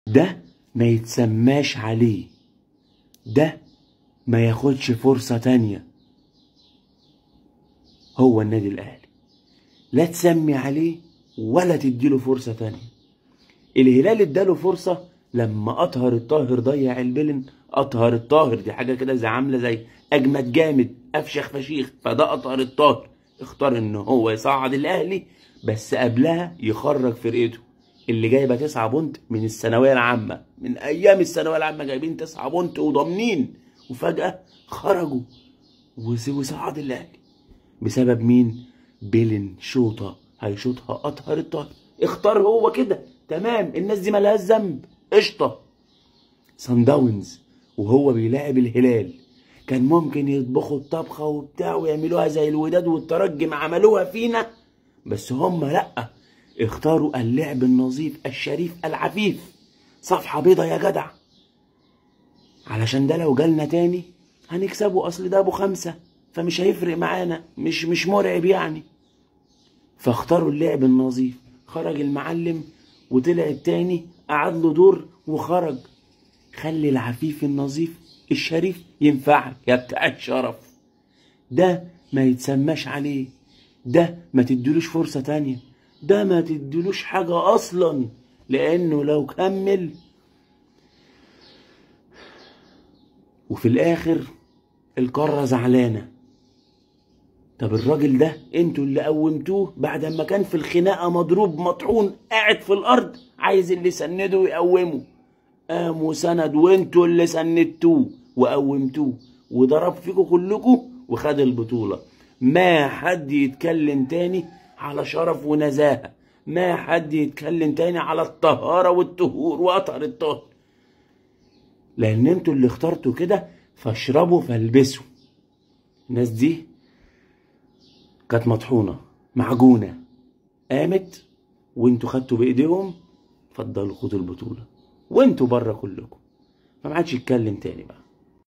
ده ما يتسماش عليه، ده ما ياخدش فرصة تانية. هو النادي الاهلي لا تسمي عليه ولا تديله فرصة تانية. الهلال اداله فرصة لما اطهر الطاهر ضيع البلن. اطهر الطاهر دي حاجة كده زي عاملة زي اجمد جامد افشخ فشيخ، فده اطهر الطاهر اختار ان هو يصعد الاهلي، بس قبلها يخرج فرقته اللي جايبه 9 بونت من الثانويه العامه. من ايام الثانويه العامه جايبين 9 بونت وضامنين، وفجاه خرجوا وصعد الاهلي بسبب مين؟ بيلن شوطه هيشوطها اطهر الطاهر. اختار هو كده، تمام، الناس دي مالهاش ذنب، قشطه. صن داونز وهو بيلاعب الهلال كان ممكن يطبخوا الطبخه وبتاع ويعملوها زي الوداد والترجي ما عملوها فينا، بس هم لا، اختاروا اللعب النظيف الشريف العفيف. صفحه بيضه يا جدع، علشان ده لو جالنا تاني هنكسبه، اصل ده ابو 5 فمش هيفرق معانا، مش مرعب يعني. فاختاروا اللعب النظيف. خرج المعلم وطلع التاني قعد له دور وخرج. خلي العفيف النظيف الشريف ينفعك يا بتاع الشرف. ده ما يتسماش عليه، ده ما تديلوش فرصة تانية، ده ما تديلوش حاجة أصلا، لأنه لو كمل وفي الآخر القارة زعلانة. طب الراجل ده انتوا اللي قومتوه بعد ما كان في الخناقة مضروب مطحون قاعد في الأرض عايز اللي يسنده ويقومه. قام وسند وانتوا اللي سندتوه وقومتوه وضرب فيكوا كلكوا وخد البطولة. ما حد يتكلم تاني على شرف ونزاهة، ما حد يتكلم تاني على الطهارة والطهور وأطهر الطهر، لأن انتوا اللي اخترتوا كده. فاشربوا فالبسوا. الناس دي كانت مطحونة معجونة، قامت وانتوا خدتوا بإيديهم. اتفضلوا خدوا البطولة وانتوا بره كلكم، فما عادش يتكلم تاني بقى.